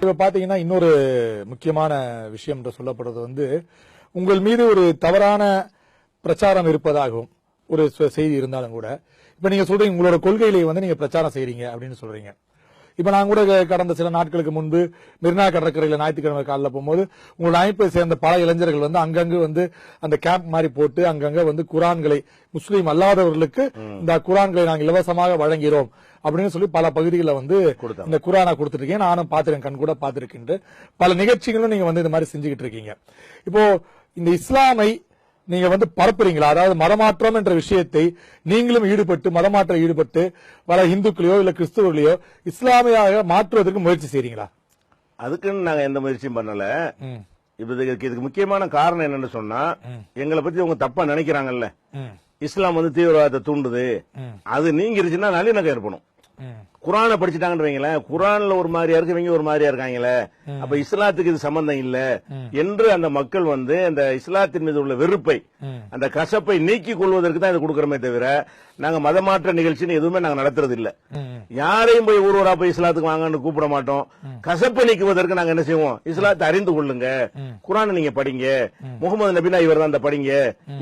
இப்ப பாத்தீங்கன்னா இன்னொரு முக்கியமான விஷயம் என்று சொல்லப்படுறது வந்து உங்கள் மீது ஒரு தவறான பிரச்சாரம் இருப்பதாகவும் ஒரு செய்தி இருந்தாலும் கூட இப்ப நீங்க சொல்றீங்க உங்களோட கொள்கையிலே வந்து நீங்க பிரச்சாரம் செய்றீங்க அப்படின்னு சொல்றீங்க. இப்ப நான் கூட கடந்த சில நாட்களுக்கு முன்பு மெரினா கடற்கரையில ஞாயிற்றுக்கிழமை காலையில் போகும்போது உங்களோட அமைப்பை சேர்ந்த பல இளைஞர்கள் வந்து அங்கங்கு வந்து அந்த கேம்ப் மாதிரி போட்டு அங்கங்க வந்து குரான்களை முஸ்லீம் அல்லாதவர்களுக்கு இந்த குரான்களை நாங்கள் இலவசமாக வழங்கிறோம் அப்படின்னு சொல்லி பல பகுதிகளில் வந்து இந்த குரானை கொடுத்துட்டு இருக்கீங்க. நானும் பார்த்திருக்கேன், கண் கூட பார்த்திருக்கின்ற பல நிகழ்ச்சிகளும் நீங்க வந்து இந்த மாதிரி செஞ்சுக்கிட்டு இருக்கீங்க. இப்போ இந்த இஸ்லாமை நீங்க வந்து பரப்புறீங்களா? அதாவது மதமாற்றம் என்ற விஷயத்தை நீங்களும் ஈடுபட்டு பல இந்துக்களையோ இல்ல கிறிஸ்துவர்களையோ இஸ்லாமியாக மாற்றுவதற்கு முயற்சி செய்றீங்களா? அதுக்குன்னு நாங்க எந்த முயற்சியும் பண்ணல. இதுக்கு முக்கியமான காரணம் என்னன்னு சொன்னா, எங்களை பத்தி அவங்க தப்பா நினைக்கிறாங்கல்ல, இஸ்லாம் வந்து தீவிரவாதத்தை தூண்டுது, அது நீங்கிருச்சுன்னா நல்லிணக்கம் ஏற்படும். குரானை படிச்சுட்டாங்கன்னு வைங்களேன், குரான்ல ஒரு மாதிரியா இருக்கு, இவங்க ஒரு மாதிரியா இருக்காங்களே, அப்ப இஸ்லாத்துக்கு இது சம்பந்தம் இல்ல என்று அந்த மக்கள் வந்து அந்த இஸ்லாத்தின் மீது உள்ள வெறுப்பை, அந்த கசப்பை நீக்கிக் கொள்வதற்கு தான் இது கொடுக்கறமே தவிர நாங்க மதமாற்ற நிகழ்ச்சின்னு எதுவுமே நாங்க நடத்துறது இல்ல. யாரையும் போய் ஊரா போய் இஸ்லாத்துக்கு வாங்கன்னு கூப்பிட மாட்டோம். கசப்பை நீக்குவதற்கு நாங்க என்ன செய்வோம், இஸ்லாத்தை அறிந்து கொள்ளுங்க, குரானை நீங்க படிங்க, முகமது நபினா இவர் தான் படிங்க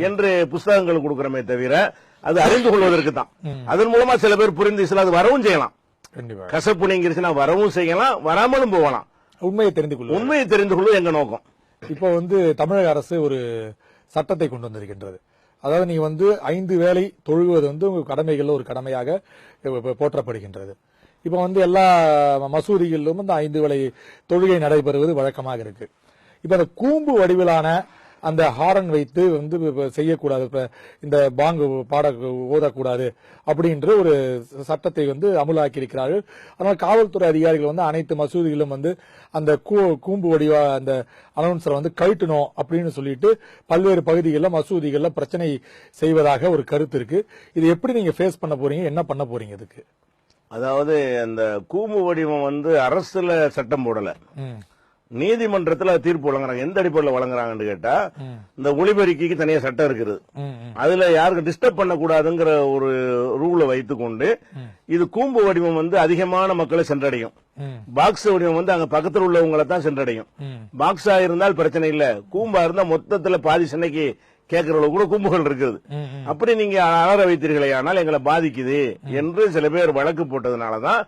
என்று புஸ்தகங்கள் கொடுக்கறமே தவிர அது அறிந்து கொள்வதற்கு தான். அதன் மூலமா சில பேர் புரிந்து இஸ்லாத்து வரவும் செய்யலாம். கசப்பு நீங்கிருச்சுன்னா வரவும் செய்யலாம், வராமலும் போகலாம். உண்மையை தெரிந்து கொள்வது எங்க நோக்கம். இப்போ வந்து தமிழக அரசு ஒரு சட்டத்தை கொண்டு வந்திருக்கின்றது. அதாவது நீங்க வந்து 5 வேளை தொழுவது வந்து உங்க கடமைகள்ல ஒரு கடமையாக போற்றப்படுகின்றது. இப்ப வந்து எல்லா மசூதிகளிலும் இந்த 5 வேளை தொழுகை நடைபெறுவது வழக்கமாக இருக்கு. இப்ப அந்த கூம்பு வடிவிலான அந்த ஹாரன் வைத்து வந்து செய்யக்கூடாது, இந்த பாங்கு பாட ஓதக்கூடாது அப்படின்ற ஒரு சட்டத்தை வந்து அமுலாக்கி இருக்கிறார்கள். அதனால காவல்துறை அதிகாரிகள் வந்து அனைத்து மசூதிகளும் வந்து அந்த கூம்பு வடிவா அந்த அனௌன்ஸரை வந்து கழட்டணும் அப்படின்னு சொல்லிட்டு பல்வேறு பகுதிகளில் மசூதிகளில் பிரச்சனை செய்வதாக ஒரு கருத்து இருக்கு. இது எப்படி நீங்க ஃபேஸ் பண்ண போறீங்க, என்ன பண்ண போறீங்க இதுக்கு? அதாவது அந்த கூம்பு வடிவம் வந்து அரசுல சட்டம் போடல, நீதிமன்றத்துல தீர்ப்பு வழங்குறாங்க. எந்த அடிப்படையில் வழங்குறாங்கன்னு கேட்டா, இந்த ஒளிபெருக்கிக்கு தனியா சட்டம் இருக்குது, அதுல யாருக்கு டிஸ்டர்ப் பண்ணக்கூடாதுங்கிற ஒரு ரூலை வைத்துக்கொண்டு இது கூம்பு வடிவம் வந்து அதிகமான மக்களை சென்றடையும், பாக்ஸ் வடிவம் வந்து அங்க பக்கத்தில் உள்ளவங்களை தான் சென்றடையும். பாக்ஸா இருந்தால் பிரச்சனை இல்ல, கூம்பா இருந்தா மொத்தத்துல பாதி சென்னைக்கு கேட்கறவங்க கூட கூம்புகள் இருக்குது. அப்படி நீங்க அலற வைத்தீர்களே ஆனால் எங்களை பாதிக்குது என்று சில பேர் வழக்கு போட்டதுனாலதான்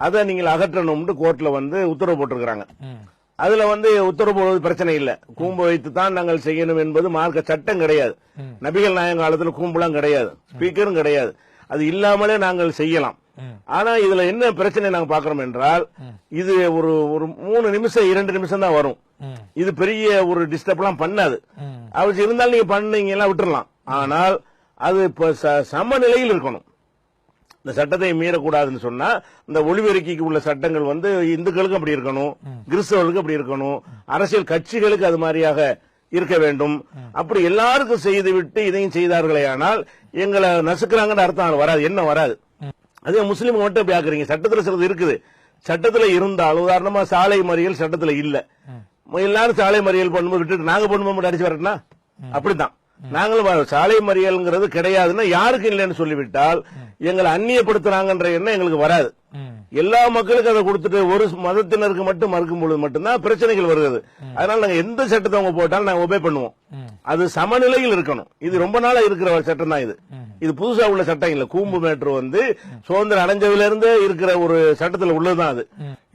அதை நீங்கள் அகற்றணும்னு கோர்ட்ல வந்து உத்தரவு போட்டிருக்கிறாங்க. அதுல வந்து உத்தரவு போடுவது பிரச்சனை இல்ல, கூம்பு வைத்து தான் நாங்கள் செய்யணும் என்பது மார்க்க சட்டம் கிடையாது. நபிகள் நாயகம் காலத்துல கூம்புலாம் கிடையாது, ஸ்பீக்கரும் கிடையாது, அது இல்லாமலே நாங்கள் செய்யலாம். ஆனா இதுல என்ன பிரச்சனை நாங்க பாக்குறோம் என்றால், இது ஒரு 3 நிமிஷம் 2 நிமிஷம் தான் வரும், இது பெரிய ஒரு டிஸ்டர்ப் எல்லாம் பண்ணாது. அவருக்கு இருந்தாலும் நீங்க பண்ணீங்க எல்லாம் விட்டுறலாம். ஆனால் அது இப்ப சமநிலையில் இருக்கணும். இந்த சட்டத்தை மீறக்கூடாதுன்னு சொன்னா இந்த ஒளிபெருக்கிக்கு உள்ள சட்டங்கள் வந்து இந்துக்களுக்கு அப்படி இருக்கணும், கிறிஸ்தவர்களுக்கு அப்படி இருக்கணும், அரசியல் கட்சிகளுக்கு அது மாதிரியாக இருக்க வேண்டும். அப்படி எல்லாருக்கும் செய்து விட்டு இதையும் செய்தார்களே ஆனால் எங்களை நசுக்கிறாங்கன்னு அர்த்தம் வராது, என்ன வராது. அதே முஸ்லீம் மட்டும் எப்படி ஆக்குறீங்க? சட்டத்துல சிலது இருக்குது, சட்டத்துல இருந்தால் உதாரணமா சாலை மறியல் சட்டத்துல இல்ல, எல்லாரும் சாலை மறியல் பண்ணும்போது விட்டுட்டு நாங்க பண்ணும்போது அடிச்சு வரட்டா, அப்படித்தான் நாங்களும் சாலை மறியல்ங்கிறது கிடையாதுன்னா யாருக்கு இல்லைன்னு சொல்லிவிட்டால் எங்களை அந்நியப்படுத்துறாங்கன்ற எண்ணம் எங்களுக்கு வராது. எல்லா மக்களுக்கும் அதை கொடுத்துட்டு ஒரு மதத்தினருக்கு மட்டும் மறுக்கும் பொழுது மட்டும்தான் பிரச்சனைகள் வருகிறது. அதனால நாங்க எந்த சட்டத்தை அவங்க போட்டாலும் நாங்க ஒபே பண்ணுவோம், அது சமநிலையில் இருக்கணும். இது ரொம்ப நாளா இருக்கிற சட்டம் தான், இது புதுசா உள்ள சட்டம் இல்ல. கூம்பு மேட்ரு வந்து சுதந்திரம் அடைஞ்சதுல இருந்து இருக்கிற ஒரு சட்டத்துல உள்ளதுதான் அது.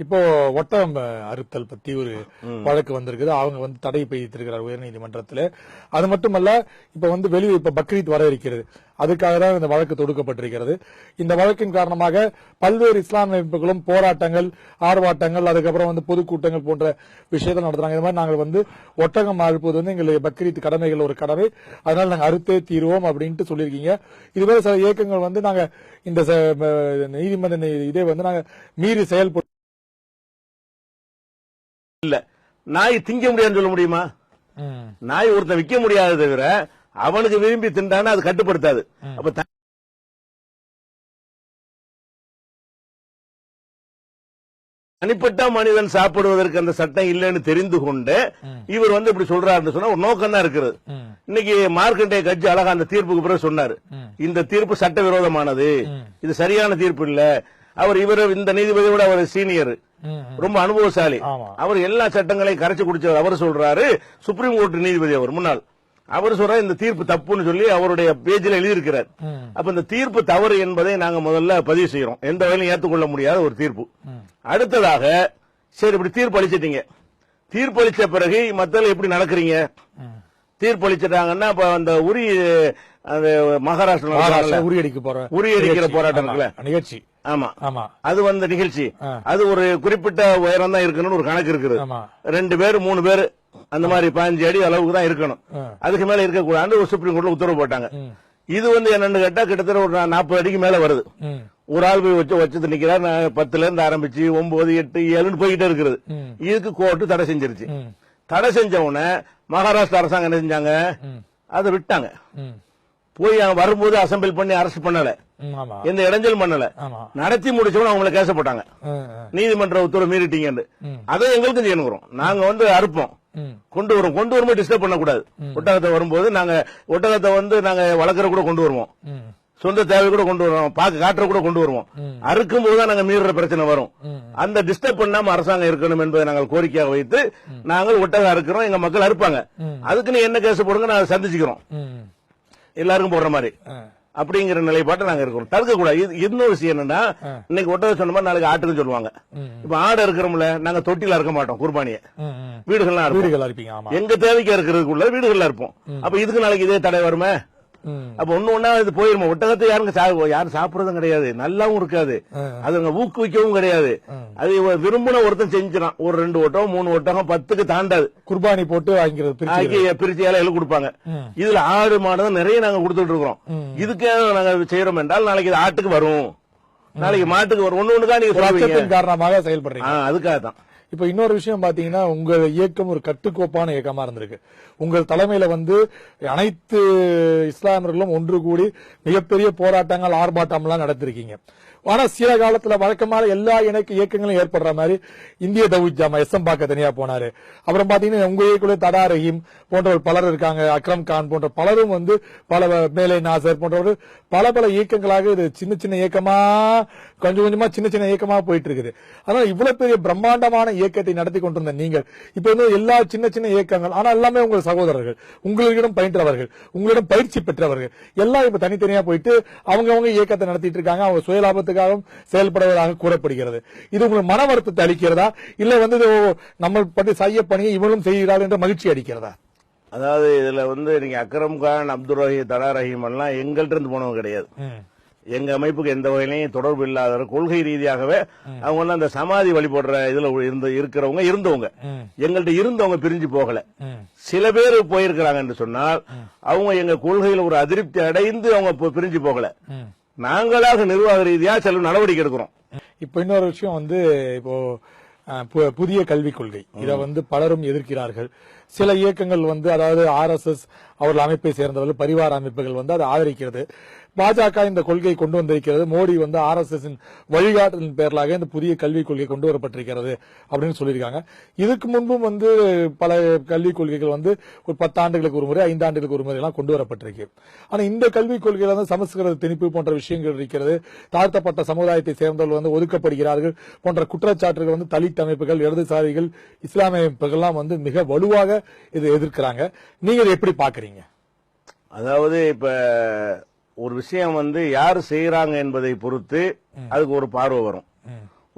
இப்போ ஒட்டகம் அறுத்தல் பத்தி ஒரு வழக்கு வந்திருக்குது, அவங்க வந்து தடை பெய்திருக்கிறார் உயர்நீதிமன்றத்தில். அது மட்டுமல்ல, இப்ப வந்து வெளியே இப்ப பக்ரீத் வர இருக்கிறது, அதுக்காக தான் இந்த வழக்கு தொடுக்கப்பட்டிருக்கிறது. இந்த வழக்கின் காரணமாக பல்வேறு இஸ்லாமிய அமைப்புகளும் போராட்டங்கள், ஆர்ப்பாட்டங்கள், அதுக்கப்புறம் வந்து பொதுக்கூட்டங்கள் போன்ற விஷயத்தை நடத்துறாங்க. இந்த மாதிரி நாங்கள் வந்து ஒட்டகம் அறுப்பது வந்து எங்களுக்கு பக்ரீத் கடமைகள் ஒரு கடமை, அதனால நாங்கள் அறுத்தே தீர்வோம் அப்படின்ட்டு சொல்லியிருக்கீங்க. இதுவே சில இயக்கங்கள் வந்து நாங்க இந்த நீதிமன்ற இதே வந்து நாங்க மீறி செயல்பட்டு இல்ல, நாய் திங்க முடியாதுன்னு சொல்ல முடியுமா? நாய் ஒருத்தன் விற்க முடியாத தவிர அவனுக்கு விரும்பி திண்டான அது கட்டுப்படுத்தாது. அப்ப தனிப்பட்ட மனிதன் சாப்பிடுவதற்கு அந்த சட்டம் இல்லைன்னு தெரிந்து கொண்டு இவர் வந்து இப்படி சொல்றாருன்னு சொன்னா ஒரு நோக்கம் தான் இருக்கிறது. இன்னைக்கு மார்க்கண்டேய கட்சி அழகா அந்த தீர்ப்புக்கு பிறகு சொன்னாரு, இந்த தீர்ப்பு சட்டவிரோதமானது, இது சரியான தீர்ப்பு இல்ல. இவர் இந்த நீதிபதியோட அவர் சீனியர், ரொம்ப அனுபவசாலி. ஆமா. அவர் எல்லா சட்டங்களையும் கரைச்சு குடிச்சவர். அவர் சொல்றாரு, சுப்ரீம் கோர்ட் நீதிபதி அவர் முன்னாள், அவர் சொல்றாரு இந்த தீர்ப்பு தப்புன்னு சொல்லி அவருடைய பேஜில் எழுதியிருக்கிறார். அப்ப இந்த தீர்ப்பு தவறு என்பதை நாங்க முதல்ல பதிவு செய்யறோம். எந்த வகையிலும் ஏற்றுக்கொள்ள முடியாத ஒரு தீர்ப்பு. அடுத்ததாக, சரி இப்படி தீர்ப்பு அளிச்சிட்டீங்க, தீர்ப்பு அளிச்ச பிறகு மத்தல எப்படி நடக்கிறீங்க? தீர்ப்பு அளிச்சிட்டாங்கன்னா இப்ப அந்த மகாராஷ்டிரா உரியடிக்கிற போராட்டம் இருக்குல்ல நிகழ்ச்சி. ஆமா ஆமா, அது வந்த நிகழ்ச்சி. அது ஒரு குறிப்பிட்ட உயரம் தான் இருக்கணும்னு ஒரு கணக்கு இருக்குது. 2 பேர் 3 பேர் அந்த மாதிரி 15 அடி அளவுக்கு தான் இருக்கணும், அதுக்கு மேல இருக்கக்கூடாது ஒரு சுப்ரீம் கோர்ட்ல உத்தரவு போட்டாங்க. இது என்னன்னு கேட்டா கிட்டத்தட்ட ஒரு 40 அடிக்கு மேல வருது. ஒரு ஆள் போய் வச்சு நிக்கிறார். 10ல இருந்து ஆரம்பிச்சு 9, 8, 7 போய்கிட்டே இருக்குது. இதுக்கு கோர்ட்டு தடை செஞ்சிருச்சு. தடை செஞ்ச உடனே மகாராஷ்டிரா அரசாங்கம் என்ன செஞ்சாங்க, அதை விட்டாங்க. போய் வரும்போது அசம்பிள் பண்ணி அரெஸ்ட் பண்ணல, எந்த இடைஞ்சல் பண்ணல, நடத்தி முடிச்சவன அவங்களை கேச போட்டாங்க. நீதிமன்ற உத்தரவு மீறிட்டீங்க. அதை எங்களுக்கும் செய்யணும். நாங்க அறுப்போம், கொண்டு வரும்போது டிஸ்டர்ப் பண்ணக்கூடாது. ஒட்டகத்தை வரும்போது ஒட்டகத்தை நாங்க வளர்க்கற கூட கொண்டு வருவோம், சொந்த தேவை கூட கொண்டு வருவோம், காட்டுற கூட கொண்டு வருவோம். அறுக்கும் போதுதான் நாங்க மீறுற பிரச்சனை வரும். அந்த டிஸ்டர்ப் பண்ணாம அரசாங்கம் இருக்கணும் என்பதை நாங்கள் கோரிக்கையாக வைத்து நாங்கள் ஒட்டகம் அறுக்கிறோம். எங்க மக்கள் அறுப்பாங்க, அதுக்கு நீ என்ன கேஸ் போடுங்க, நாங்க சந்திச்சுக்கிறோம், எல்லாருக்கும் போடுற மாதிரி அப்படிங்கிற நிலைப்பாட்டை நாங்க இருக்கிறோம். தடுக்க கூடாது. இன்னொரு விஷயம் என்னன்னா, இன்னைக்கு ஒட்டகம் சொன்ன மாதிரி நாளைக்கு ஆட்டுக்கு சொல்லுவாங்க. இப்ப ஆடு இருக்கிறோம்ல, நாங்க தொட்டில இருக்க மாட்டோம், குர்பானிய வீடுகள்லாம் இருப்பீங்க. எங்க தேவைக்கு இருக்கிறதுக்குள்ள வீடுகள்ல இருப்போம். அப்ப இதுக்கு நாளைக்கு இதே தடை வருமே. அப்ப ஒண்ணு இது போயிருமா? ஒட்டகத்தை யாரும் சாப்பிடறதும் கிடையாது, நல்லாவும் இருக்காது, அது ஊக்குவிக்கவும் கிடையாது. அது விரும்பின ஒருத்தன் செஞ்சான், ஒரு 2 ஒட்டகம் 3 ஒட்டகம் 10க்கு தாண்டாது, குர்பானி போட்டு வாங்கிக்கிறது, பிரிச்சு இலையில கொடுப்பாங்க. இதுல ஆடு மாடு நிறைய நாங்க கொடுத்துட்டு இருக்கிறோம். இதுக்கே நாங்க செய்யறோம் என்றால் நாளைக்கு இது ஆட்டுக்கு வரும், நாளைக்கு மாட்டுக்கு வரும். ஒண்ணுதான் நீங்க காரணமாக செயல்படுறீங்க. அதுக்காக தான். இப்ப இன்னொரு விஷயம் பாத்தீங்கன்னா, உங்க இயக்கம் ஒரு கட்டுக்கோப்பான இயக்கமா இருந்திருக்கு. உங்கள் தலைமையில அனைத்து இஸ்லாமியர்களும் ஒன்று கூடி மிகப்பெரிய போராட்டங்கள், ஆர்ப்பாட்டம் எல்லாம் நடத்திருக்கீங்க. ஆனா சில காலத்துல வழக்கமான எல்லா இயக்கங்களும் ஏற்படுற மாதிரி இந்திய தௌஹீத் ஜமா எஸ்எம் பாக்க தனியா போனாரு. அப்புறம் பாத்தீங்கன்னா உங்க இயக்குள்ள தடா ரஹீம் போன்றவர் பலர் இருக்காங்க, அக்ரம் கான் போன்ற பலரும் பல மேலை நாசர் போன்றவர் பல இயக்கங்களாக இது சின்ன சின்ன இயக்கமா கொஞ்சம் கொஞ்சமா சின்ன சின்ன இயக்கமா போயிட்டு இருக்குது. அதனால இவ்வளவு பெரிய பிரம்மாண்டமான இயக்கத்தை நடத்தி கொண்டிருந்த நீங்கள் இப்ப எல்லா சின்ன சின்ன இயக்கங்கள், ஆனா எல்லாமே உங்கள் சகோதரர்கள், உங்களிடம் பயின்றவர்கள், உங்களிடம் பயிற்சி பெற்றவர்கள் எல்லாம் இப்ப தனித்தனியா போயிட்டு அவங்க இயக்கத்தை நடத்திட்டு இருக்காங்க. அவங்க சுயலாபத்துக்காகவும் செயல்படுவதாக கூறப்படுகிறது. இது உங்களுக்கு மன வருத்தத்தை அளிக்கிறதா, இல்ல நம்ம பற்றி செய்ய பணியை இவங்களும் செய்கிறார்கள் என்ற மகிழ்ச்சி அளிக்கிறதா? அதாவது இதுல நீங்க அக்ரம் கான், அப்துல் ரஹீம், தடா ரஹீம் எல்லாம் எங்கள்கிட்ட இருந்து போனவங்க கிடையாது. எங்க அமைப்புக்கு எந்த வகையிலையும் தொடர்பு இல்லாத கொள்கை ரீதியாகவே அவங்க அந்த சமாதி வழிபடுற இதுல இருந்தவங்க எங்கள்கிட்ட இருந்தவங்க பிரிஞ்சு போகல. சில பேர் போயிருக்கிறாங்க என்று சொன்னால் அவங்க எங்க கொள்கையில் ஒரு அதிருப்தி அடைந்து அவங்க பிரிஞ்சு போகல. நாங்களாக நிர்வாக ரீதியா சில நடவடிக்கை எடுக்கிறோம். இப்ப இன்னொரு விஷயம் இப்போ புதிய கல்விக் கொள்கை, இதை பலரும் எதிர்க்கிறார்கள். சில இயக்கங்கள் அதாவது RSS அவர்கள் அமைப்பை சேர்ந்தவர்கள், பரிவார அமைப்புகள் அதை ஆதரிக்கிறது. பாஜக இந்த கொள்கையை கொண்டு வந்திருக்கிறது. மோடி RSS வழிகாட்டுதலின் பேரலாக இந்த புதிய கல்விக் கொள்கை கொண்டு வரப்பட்டிருக்கிறது அப்படின்னு சொல்லியிருக்காங்க. இதுக்கு முன்பும் பல கல்விக் கொள்கைகள் ஒரு 10 ஆண்டுகளுக்கு ஒரு முறை, 5 ஆண்டுகளுக்கு ஒரு முறை எல்லாம் கொண்டு வரப்பட்டிருக்கு. ஆனா இந்த கல்விக் கொள்கையில சமஸ்கிருத திணிப்பு போன்ற விஷயங்கள் இருக்கிறது. தாழ்த்தப்பட்ட சமுதாயத்தை சேர்ந்தவர்கள் ஒதுக்கப்படுகிறார்கள் போன்ற குற்றச்சாட்டுகள் தலித் அமைப்புகள், இடதுசாரிகள், இஸ்லாமிய அமைப்புகள்லாம் மிக வலுவாக இதை எதிர்க்கிறாங்க. நீங்க இதை எப்படி பாக்குறீங்க? அதாவது இப்ப ஒரு விஷயம் யாரு செய்யறாங்க என்பதை பொறுத்து அதுக்கு ஒரு பார்வை வரும்.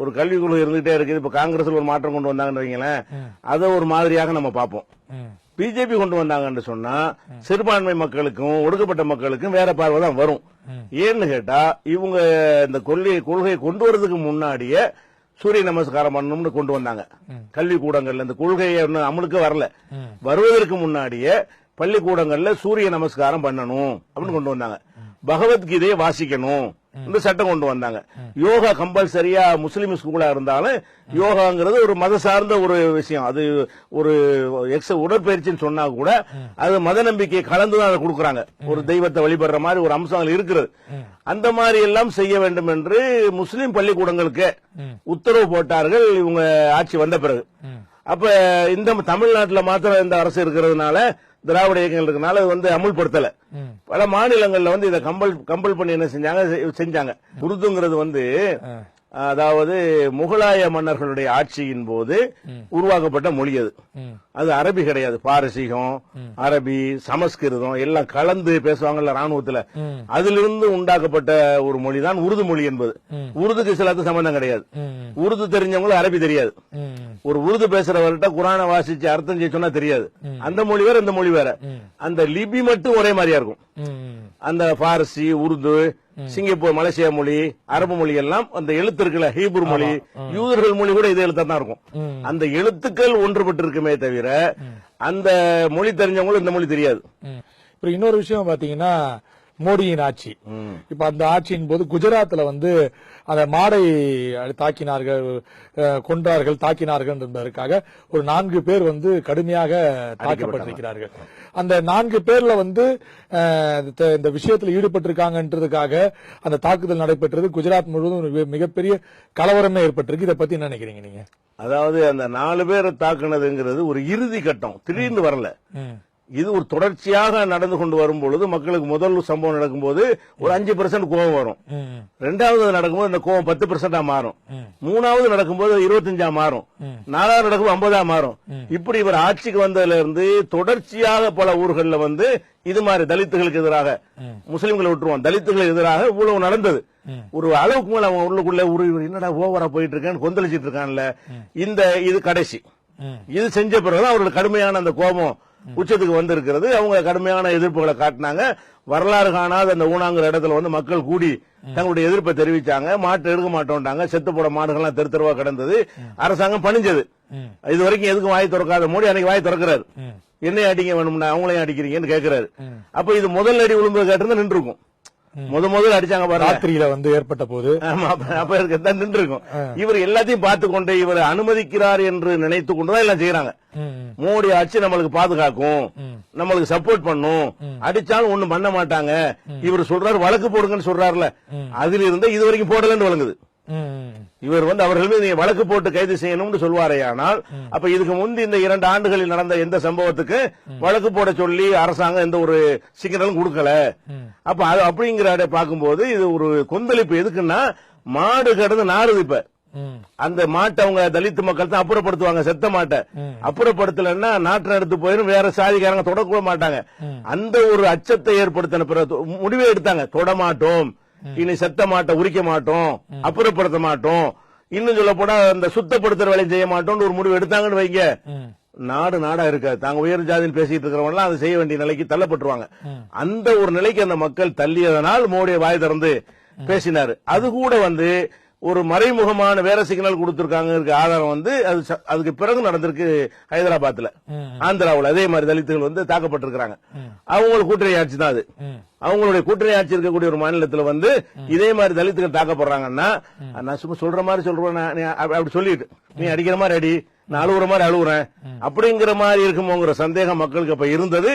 ஒரு கல்விக்குழு இருந்துகிட்டே இருக்குது. இப்ப காங்கிரஸ்ல ஒரு மாற்றம் கொண்டு வந்தாங்கன்னு வைங்களேன், அதை ஒரு மாதிரியாக நம்ம பார்ப்போம். பிஜேபி கொண்டு வந்தாங்கன்னு சொன்னா சிறுபான்மை மக்களுக்கும் ஒடுக்கப்பட்ட மக்களுக்கும் வேற பார்வை தான் வரும். ஏன்னு கேட்டா இவங்க இந்த கொள்கையை கொண்டு வரதுக்கு முன்னாடியே சூரிய நமஸ்காரம் பண்ணணும்னு கொண்டு வந்தாங்க. கல்விக்கூடங்கள்ல இந்த கொள்கையை அமலுக்கு வரல, வருவதற்கு முன்னாடியே பள்ளிக்கூடங்கள்ல சூரிய நமஸ்காரம் பண்ணணும் அப்படின்னு கொண்டு வந்தாங்க. பகவத்கீதையை வாசிக்கணும் இந்த சட்டம் கொண்டு வந்தாங்க. யோகா கம்பல்சரியா முஸ்லீம் ஸ்கூலா இருந்தாலும் யோகாங்கிறது ஒரு மத சார்ந்த ஒரு விஷயம். அது ஒரு உடற்பயிற்சின்னு சொன்னா கூட அது மத நம்பிக்கை கலந்துதான் அதை கொடுக்கறாங்க. ஒரு தெய்வத்தை வழிபடுற மாதிரி ஒரு அம்சங்கள் இருக்கிறது. அந்த மாதிரி எல்லாம் செய்ய வேண்டும் என்று முஸ்லீம் பள்ளிக்கூடங்களுக்கு உத்தரவு போட்டார்கள் இவங்க ஆட்சி வந்த பிறகு. அப்ப இந்த தமிழ்நாட்டில் மாத்திரம் இந்த அரசு இருக்கிறதுனால, திராவிட இயக்கங்கள் இருக்கனால அமுல்படுத்தல. பல மாநிலங்கள்ல இதை கம்பல் பண்ணி என்ன செஞ்சாங்க. உருதுங்கிறது அதாவது முகலாய மன்னர்களுடைய ஆட்சியின் போது உருவாக்கப்பட்ட மொழி அது. அது அரபி கிடையாது, பாரசீகம், அரபி, சமஸ்கிருதம் எல்லாம் கலந்து பேசுவாங்கல்ல ராணுவத்துல, அதிலிருந்து உண்டாக்கப்பட்ட ஒரு மொழி தான் உருது மொழி என்பது. உருதுக்கு சிலத்து சம்பந்தம் கிடையாது. உருது தெரிஞ்சவங்களும் அரபி தெரியாது. ஒரு உருது பேசுறவர்கிட்ட குரானை வாசிச்சு அர்த்தம் செய்ய சொன்னா தெரியாது. அந்த மொழி வேற, இந்த மொழி வேற. அந்த லிபி மட்டும் ஒரே மாதிரியா இருக்கும். அந்த பாரசி, உருது, சிங்கப்பூர், மலேசியா மொழி, அரபு மொழி எல்லாம் அந்த எழுத்து இருக்குல்ல, ஹீப்ரு மொழி, யூதர்கள் மொழி கூட இதே எழுத்தா தான் இருக்கும். அந்த எழுத்துக்கள் ஒன்றுபட்டு இருக்குமே தவிர அந்த மொழி தெரிஞ்சவங்களும் இந்த மொழி தெரியாது. இன்னொரு விஷயம் பாத்தீங்கன்னா மோடியின் ஆட்சி. இப்ப அந்த ஆட்சியின் போது குஜராத்ல வந்து அந்த மாடை தாக்கினார்கள், கொன்றார்கள், தாக்கினார்கள் என்பதற்காக ஒரு 4 பேர் வந்து கடுமையாக தாக்கப்பட்டிருக்கிறார்கள். அந்த 4 பேர்ல வந்து இந்த விஷயத்தில் ஈடுபட்டிருக்காங்கன்றதுக்காக அந்த தாக்குதல் நடைபெற்றது. குஜராத் முழுவதும் மிகப்பெரிய கலவரமே ஏற்பட்டிருக்கு. இதை பத்தி என்ன நினைக்கிறீங்க நீங்க? அதாவது அந்த 4 பேரை தாக்குனதுங்கிறது ஒரு இறுதி கட்டம், திடீர்னு வரல. இது ஒரு தொடர்ச்சியாக நடந்து கொண்டு வரும் பொழுது மக்களுக்கு முதல் சம்பவம் நடக்கும்போது ஒரு 5% கோபம் வரும். 2வது நடக்கும்போது இந்த கோபம் 10% மாறும். 3வது நடக்கும்போது 25 மாறும். 4வது நடக்கும்போது 50 மாறும். இப்படி இவர் ஆட்சிக்கு வந்ததுல இருந்து தொடர்ச்சியாக பல ஊர்கள்ல வந்து இது மாதிரி தலித்துகளுக்கு எதிராக, முஸ்லிம்களை விட்டுருவோம், தலித்துகளுக்கு எதிராக இவ்வளவு நடந்தது. ஒரு அளவுக்கு மேல அவங்க உள்ளுக்குள்ள ஒரு என்னடா ஓவரா போயிட்டு இருக்கான்னு கொந்தளிச்சிட்டு இருக்கான்ல, இது கடைசி. இது செஞ்ச பிறகு அவர்களுக்கு கடுமையான அந்த கோபம் உச்சத்துக்கு வந்திருக்கிறது. அவங்க கடுமையான எதிர்ப்புகளை காட்டினாங்க. வரலாறு காணாத அந்த ஊனாங்கிற இடத்துல வந்து மக்கள் கூடி தங்களுடைய எதிர்ப்பை தெரிவிச்சாங்க. மாட்டு எடுக்க மாட்டோம்ட்டாங்க. செத்து போட மாடுகள்லாம் தெரு தெருவா கிடந்தது. அரசாங்கம் பணிஞ்சது. இது வரைக்கும் எதுக்கும் வாய் திறக்காத மோடி அன்னைக்கு வாய் திறக்கிறாரு. என்னைய அடிக்க வேணும்னா அவங்களையும் அடிக்கிறீங்கன்னு கேட்கிறாரு. அப்ப இது முதல் அடி விழும்பு கேட்டிருந்தா நின்று இருக்கும். முதல் அடிச்சாங்க பாரு, ராத்திரியில வந்து ஏற்பட்ட போது. அப்ப நின்று இருக்கும். இவர் எல்லாத்தையும் பார்த்து கொண்டு இவர் அனுமதிக்கிறார் என்று நினைத்து கொண்டுதான் எல்லாம் செய்யறாங்க. மோடி ஆட்சி நம்மளுக்கு பாதுகாக்கும், நம்மளுக்கு சப்போர்ட் பண்ணும், அடிச்சாலும் ஒண்ணும் பண்ண மாட்டாங்க. இவர் சொல்றாரு வழக்கு போடுங்கன்னு சொல்றாருல, அதுல இருந்து இது வரைக்கும் போடலன்னு வழங்குது. இவர் வந்து அவர்கள் மீது நீங்க வழக்கு போட்டு கைது செய்யணும்னு சொல்வாரே. ஆனால் அப்ப இதுக்கு முந்தி இந்த 2 ஆண்டுகளில் நடந்த எந்த சம்பவத்துக்கு வழக்கு போட சொல்லி அரசாங்கம் எந்த ஒரு சிக்னலும் கொடுக்கல. அப்ப அது அப்படிங்கிற பார்க்கும்போது இது ஒரு கொந்தளிப்பு. எதுக்குன்னா மாடு கடந்து நாடுது. இப்ப அந்த மாட்டை அவங்க தலித்து மக்கள் தான் அப்புறப்படுத்துவாங்க. செத்த மாட்டை அப்புறப்படுத்தலன்னா நாட்டை எடுத்து போயிடும், வேற சாதிக்காரங்க தொடக்கூட மாட்டாங்க. அந்த ஒரு அச்சத்தை ஏற்படுத்தின பிறகு முடிவே எடுத்தாங்க, தொடமாட்டோம், இனி செத்த மாட்டை உரிக்க மாட்டோம், அப்புறப்படுத்த மாட்டோம், இன்னும் சொல்ல போனா அந்த சுத்தப்படுத்துற வேலையை செய்ய மாட்டோம் ஒரு முடிவு எடுத்தாங்கன்னு வைங்க. நாடு நாடா இருக்காது. தாங்க உயர் ஜாதியில் பேசிட்டு இருக்கிறவங்க அதை செய்ய வேண்டிய நிலைக்கு தள்ளப்பட்டுருவாங்க. அந்த ஒரு நிலைக்கு அந்த மக்கள் தள்ளியதனால் மோடியை வாய் திறந்து பேசினாரு. அது கூட வந்து ஒரு மறைமுகமான வேற சிக்னல் கொடுத்திருக்காங்க ஆதாரம் வந்து அதுக்கு பிறகு நடந்திருக்கு ஹைதராபாத்ல, ஆந்திராவில் அதே மாதிரி தலித்துகள் வந்து தாக்கப்பட்டிருக்கிறாங்க. அவங்களுக்கு கூட்டணி ஆட்சி தான் அது. அவங்களுடைய கூட்டணி ஆட்சி இருக்கக்கூடிய ஒரு மாநிலத்தில் வந்து இதே மாதிரி தலித்துகள் தாக்கப்படுறாங்கன்னா நான் சும்மா சொல்ற மாதிரி சொல்றேன், அப்படி சொல்லிட்டு நீ அடிக்கிற மாதிரி அடி, நான் அழுகுற மாதிரி அழுகுறேன் அப்படிங்கிற மாதிரி இருக்குமோங்கிற சந்தேகம் மக்களுக்கு அப்ப இருந்தது.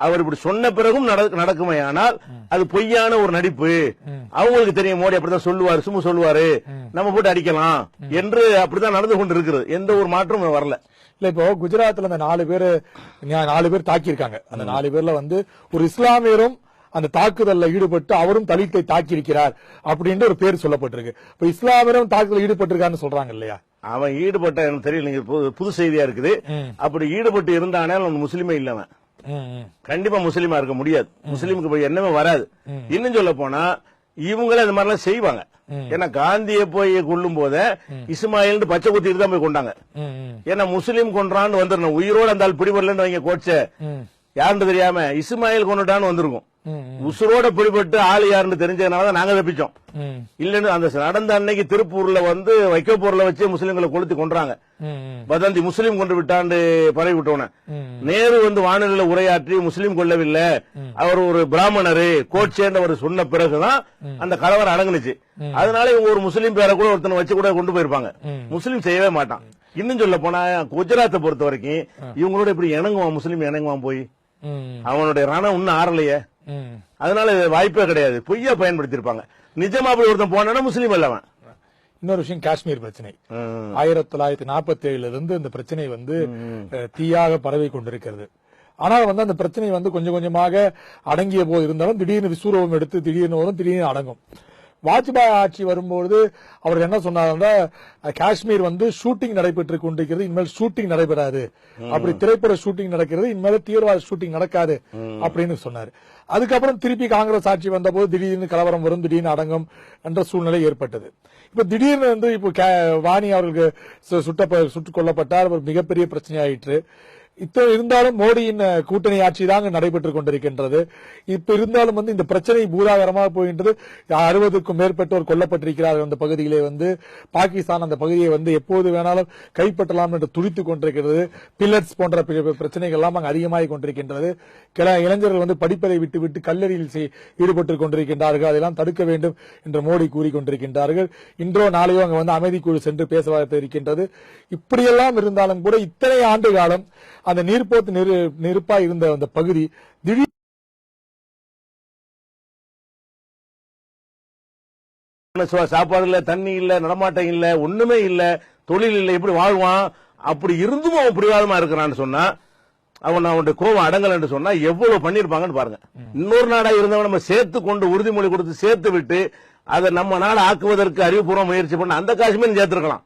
அவர் இப்படி சொன்ன பிறகும் நடக்குமே, ஆனால் அது பொய்யான ஒரு நடிப்பு. அவங்களுக்கு தெரியும் மோடி அப்படித்தான் சொல்லுவாரு, சும்மா சொல்லுவாரு, நம்ம போட்டு அடிக்கலாம் என்று அப்படித்தான் நடந்து கொண்டு இருக்கிறது. எந்த ஒரு மாற்றமும் வரல. இல்ல இப்போ குஜராத்ல அந்த 4 பேர் தாக்கியிருக்காங்க. அந்த 4 பேர்ல வந்து ஒரு இஸ்லாமியரும் அந்த தாக்குதல்ல ஈடுபட்டு அவரும் தலித்தை தாக்கியிருக்கிறார் அப்படின்ற ஒரு பேர் சொல்லப்பட்டிருக்கு. இப்ப இஸ்லாமியரும் தாக்குதல் ஈடுபட்டிருக்கான்னு சொல்றாங்க இல்லையா? அவன் ஈடுபட்ட எனக்கு தெரியல, புது செய்தியா இருக்குது. அப்படி ஈடுபட்டு இருந்தானே அவன் முஸ்லீமே இல்லவன், கண்டிப்பா முஸ்லீமா இருக்க முடியாது. முஸ்லீமுக்கு எண்ணமே வராது. இன்னும் சொல்ல போனா இவங்களே இந்த மாதிரி எல்லாம் செய்வாங்க. ஏன்னா காந்தியை போய் கொல்லும் போத இஸ்மாயில் பச்சை குத்திட்டு தான் போய் கொண்டாங்க. ஏன்னா முஸ்லீம் கொன்றான்னு வந்துடணும், உயிரோடு அந்த ஆள் பிடிபடலன்னு வைங்க கோச்ச யாருன்னு தெரியாம இஸ்மாயில் கொண்டுட்டான்னு வந்திருக்கும். உசுரோட பிடிபட்டு ஆள் யாருன்னு தெரிஞ்சதுனாலதான் நாங்க தப்பிச்சோம். இல்லன்னு அந்த நடந்த அன்னைக்கு திருப்பூர்ல வந்து வைக்கப்பூர்ல வச்சு முஸ்லீம்களை கொளுத்தி கொன்றாங்க. வதந்தி முஸ்லீம் கொண்டு விட்டாண்டு பரவி விட்டோன நேரு வந்து வானொலியில உரையாற்றி முஸ்லீம் கொல்லவில்லை, அவர் ஒரு பிராமணரு கோட்சேன்னு சொன்ன பிறகுதான் அந்த கலவரம் அடங்குனுச்சு. அதனால இவங்க ஒரு முஸ்லீம் பேரை கூட ஒருத்தனை வச்சு கூட கொண்டு போயிருப்பாங்க. முஸ்லீம் செய்யவே மாட்டான். இன்னும் சொல்ல போனா குஜராத்தை பொறுத்த வரைக்கும் இவங்களோட இப்படி இணங்குவான், முஸ்லீம் இணங்குவான் போய் அவனுடைய ரணம் இன்னும் ஆறலையே. அதனால வாய்ப்பே கிடையாது, பொய்யா பயன்படுத்திருப்பாங்க. நிஜமா அப்படி ஒருத்தன் போனா முஸ்லீம் அல்லவன். இன்னொரு விஷயம் காஷ்மீர் பிரச்சனை. 1947 இருந்து இந்த பிரச்சனை வந்து தீயாக பரவி கொண்டிருக்கிறது. ஆனால் வந்து அந்த பிரச்சனை வந்து கொஞ்சம் கொஞ்சமாக அடங்கிய போது இருந்தாலும் திடீர்னு விஸ்வரூபம் எடுத்து திடீர்னு வரும், திடீர்னு அடங்கும். வாஜ்பாய் ஆட்சி வரும்போது அவர் என்ன சொன்னாருன்னா, காஷ்மீர் வந்து ஷூட்டிங் நடைபெற்றுக் கொண்டிருக்கிறது, இனிமேல் ஷூட்டிங் நடைபெறாது, அப்படி திரைப்பட ஷூட்டிங் நடக்கிறது, இனிமேல் தீவிரவாத ஷூட்டிங் நடக்காது அப்படின்னு சொன்னார். அதுக்கப்புறம் திருப்பி காங்கிரஸ் ஆட்சி வந்தபோது திடீர்னு கலவரம் வரும், திடீர்னு அடங்கும் என்ற சூழ்நிலை ஏற்பட்டது. இப்ப திடீர்னு வந்து இப்போ வாணி அவர்களுக்கு சுட்டுக் கொல்லப்பட்டார், ஒரு மிகப்பெரிய பிரச்சனை ஆயிற்று. இருந்தாலும் மோடியின் கூட்டணி ஆட்சி தாங்க நடைபெற்றுக் கொண்டிருக்கின்றது. இப்ப இருந்தாலும் வந்து இந்த பிரச்சனை பூதாகரமாக போகின்றது. 60க்கும் மேற்பட்டோர் கொல்லப்பட்டிருக்கிறார்கள். அந்த பகுதியிலே வந்து பாகிஸ்தான் அந்த பகுதியை வந்து எப்போது வேணாலும் கைப்பற்றலாம் என்று துடித்துக் கொண்டிருக்கிறது. பில்லட்ஸ் போன்ற பிரச்சனைகள் எல்லாம் அங்கு அதிகமாகிக் கொண்டிருக்கின்றது. இளைஞர்கள் வந்து படிப்பதை விட்டுவிட்டு கல்லறியில் ஈடுபட்டுக் கொண்டிருக்கின்றார்கள். அதெல்லாம் தடுக்க வேண்டும் என்று மோடி கூறிக்கொண்டிருக்கின்றார்கள். இன்றோ நாளையோ அங்கு வந்து அமைதி குழு சென்று பேச இருக்கின்றது. இப்படியெல்லாம் இருந்தாலும் கூட இத்தனை ஆண்டு காலம் அந்த நீர்ப்போத்து நெருப்பா இருந்த அந்த பகுதி திடீர் சாப்பாடு இல்ல, தண்ணி இல்ல, நடமாட்டம் இல்ல, ஒண்ணுமே இல்ல, தொழில் இல்ல, எப்படி வாழ்வான்? அப்படி இருந்தும் அவன் பிடிவாதமா இருக்கிறான்னு சொன்னா, அவனுடைய கோபம் அடங்கல் என்று சொன்னா எவ்வளவு பண்ணிருப்பாங்கன்னு பாருங்க. இன்னொரு நாடா இருந்தவன் நம்ம சேர்த்து கொண்டு உறுதிமொழி கொடுத்து சேர்த்து விட்டு அதை நம்ம நாடு ஆக்குவதற்கு அறிவுபூர்வ முயற்சி பண்ண அந்த காஷ்மீர் சேர்த்திருக்கலாம்.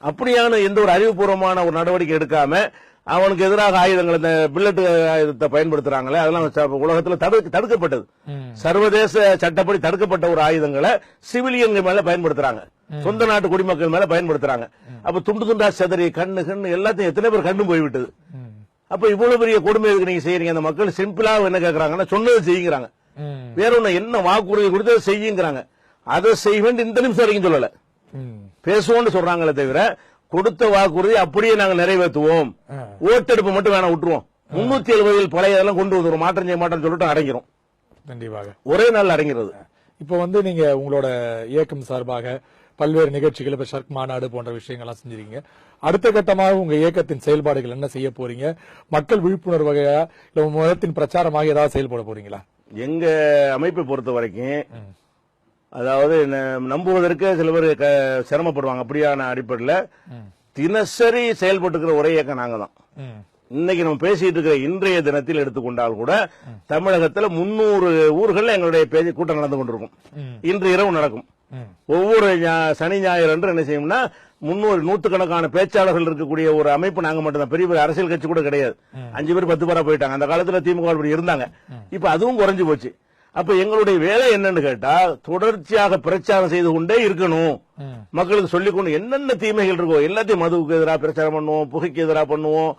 அப்படியான எந்த ஒரு அறிவுபூர்வமான ஒரு நடவடிக்கை எடுக்காம அவனுக்கு எதிராக ஆயுதங்கள், இந்த பில்லட் ஆயுதத்தை பயன்படுத்துறாங்களே, அதெல்லாம் உலகத்தில் தடுக்கப்பட்டது. சர்வதேச சட்டப்படி தடுக்கப்பட்ட ஒரு ஆயுதங்களை சிவிலியன்கள் மேல பயன்படுத்துறாங்க, சொந்த நாட்டு குடிமக்கள் மேல பயன்படுத்துறாங்க. அப்ப துண்டு துண்டா செதறி கண்ணு எல்லாத்தையும் எத்தனை பேர் கண்ணு போய்விட்டது. அப்ப இவ்வளவு பெரிய கொடுமை எதுக்கு நீங்க செய்யறீங்க? அந்த மக்கள் சிம்பிளா என்ன கேட்கறாங்கன்னா, சொன்னது செய்யுங்கிறாங்க. வேற ஒண்ணு என்ன வாக்குறுதி கொடுத்து செய்யுங்கிறாங்க. அதை செய்ய வேண்டிய இந்த நிமிஷம் வரைக்கும் சொல்லல, பேசுவோம்னு சொல்றாங்களே தவிர கொடுத்த வாக்குறுதி அப்படியே நாங்க நிறைவேற்றுவோம், ஓட்டெடுப்பு மட்டும் வேணா விட்டுருவோம், 370 பழையதெல்லாம் கொண்டு வந்து மாற்றம் செய்ய மாட்டோம்னு சொல்லிட்டு அடங்கிறோம். கண்டிப்பாக ஒரே நாள் அடங்கிறது. இப்ப வந்து நீங்க உங்களோட இயக்கம் சார்பாக பல்வேறு நிகழ்ச்சிகள், இப்ப ஷர்க் மாநாடு போன்ற விஷயங்கள்லாம் செஞ்சிருக்கீங்க. அடுத்த கட்டமாக உங்க இயக்கத்தின் செயல்பாடுகள் என்ன செய்ய போறீங்க? மக்கள் விழிப்புணர்வு வகையா இல்ல மதத்தின் பிரச்சாரமாக ஏதாவது செயல்பட போறீங்களா? எங்க அமைப்பை பொறுத்த வரைக்கும், அதாவது நம்புவதற்கு சில பேர் சிரமப்படுவாங்க. அப்படியான அடிப்படையில் தினசரி செயல்பட்டு ஒரே இயக்கம் நாங்க தான். இன்னைக்கு நம்ம பேசிட்டு இருக்கிற இன்றைய தினத்தில் எடுத்துக்கொண்டால் கூட தமிழகத்தில் 300 ஊர்கள் எங்களுடைய கூட்டம் நடந்து கொண்டிருக்கும். இன்று இரவு நடக்கும். ஒவ்வொரு சனி ஞாயிறு அன்று என்ன செய்யும்னா 300 நூற்றுக்கணக்கான பேச்சாளர்கள் இருக்கக்கூடிய ஒரு அமைப்பு நாங்க மட்டும்தான். பெரிய பெரிய அரசியல் கட்சி கூட கிடையாது. 5 பேர் 10 பேரா போயிட்டாங்க. அந்த காலத்துல திமுக இருந்தாங்க, இப்ப அதுவும் குறைஞ்சு போச்சு. அப்ப எங்களுடைய வேலை என்னன்னு கேட்டா, தொடர்ச்சியாக பிரச்சாரம் செய்து கொண்டே இருக்கணும். மக்களுக்கு சொல்லிக்கொண்டு என்னென்ன தீமைகள் இருக்கோ எல்லாத்தையும், மதுவுக்கு எதிராக பிரச்சாரம் பண்ணுவோம், புகைக்கு எதிராக பண்ணுவோம்,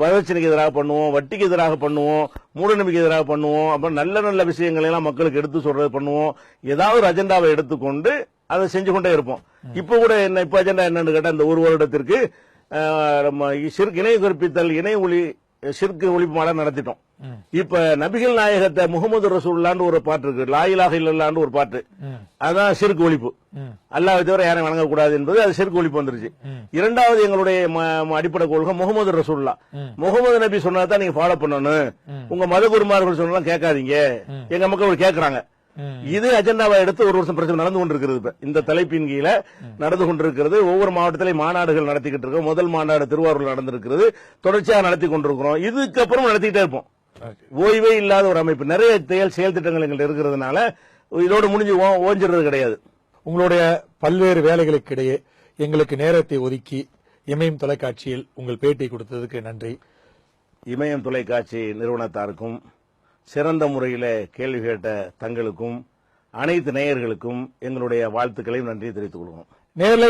வரதட்சணைக்கு எதிராக பண்ணுவோம், வட்டிக்கு எதிராக பண்ணுவோம், மூடநம்பிக்கை எதிராக பண்ணுவோம். அப்புறம் நல்ல நல்ல விஷயங்களை எல்லாம் மக்களுக்கு எடுத்து சொல்றது பண்ணுவோம். ஏதாவது ஒரு அஜெண்டாவை எடுத்துக்கொண்டு அதை செஞ்சு கொண்டே இருப்போம். இப்ப கூட என்ன இப்ப அஜெண்டா என்னன்னு கேட்டா, இந்த ஒரு வருடத்திற்கு இணை கற்பித்தல், இணை ஒளி ஷிர்க் ஒழிப்பு மாநாடு நடத்திட்டோம். இப்ப நபிகள் நாயகத்தை முகமது ரசூலுல்லாஹ்னு ஒரு பாட்டு இருக்கு, லா இலாஹ இல்லல்லாஹ்னு ஒரு பாட்டு, அதான் ஷிர்க் ஒழிப்பு. அல்லாஹ்வை தவிர யாரையும் வணங்கக்கூடாது என்பது அது ஷிர்க் ஒழிப்பு வந்துருச்சு. இரண்டாவது எங்களுடைய அடிப்படை கொள்கை முகமது ரசூலுல்லாஹ். முகமது நபி சொன்னதான் நீங்க ஃபாலோ பண்ணணும். உங்க மத குருமார்கள் சொன்னதான் கேட்காதீங்க. எங்க மக்கள் கேட்கறாங்க. இது அஜெண்டாவை எடுத்து ஒரு வருஷம் பிரச்சனை நடந்து கொண்டிருக்கிறது. இந்த தலைப்பின் கீழ நடந்து கொண்டிருக்கிறது. ஒவ்வொரு மாவட்டத்திலையும் மாநாடுகள் நடத்திக்கிட்டு இருக்கோம். முதல் மாநாடு திருவாரூர் நடந்திருக்கிறது, தொடர்ச்சியாக நடத்தி கொண்டிருக்கிறோம். இதுக்கப்புறம் நடத்திக்கிட்டே இருப்போம். ஓய்வே இல்லாத ஒரு அமைப்பு. நிறைய செயல் திட்டங்கள் எங்களுக்கு இருக்கிறதுனால இதோடு முடிஞ்சு ஓஞ்சிறது கிடையாது. உங்களுடைய பல்வேறு வேலைகளுக்கு இடையே எங்களுக்கு நேரத்தை ஒதுக்கி இமயம் தொலைக்காட்சியில் உங்கள் பேட்டி கொடுத்ததுக்கு நன்றி. இமயம் தொலைக்காட்சி நிறுவனத்தாருக்கும் சிறந்த முறையில் கேள்வி கேட்ட தங்களுக்கும் அனைத்து நேயர்களுக்கும் எங்களுடைய வாழ்த்துக்களையும் நன்றி தெரிவித்துக் கொள்கிறோம்.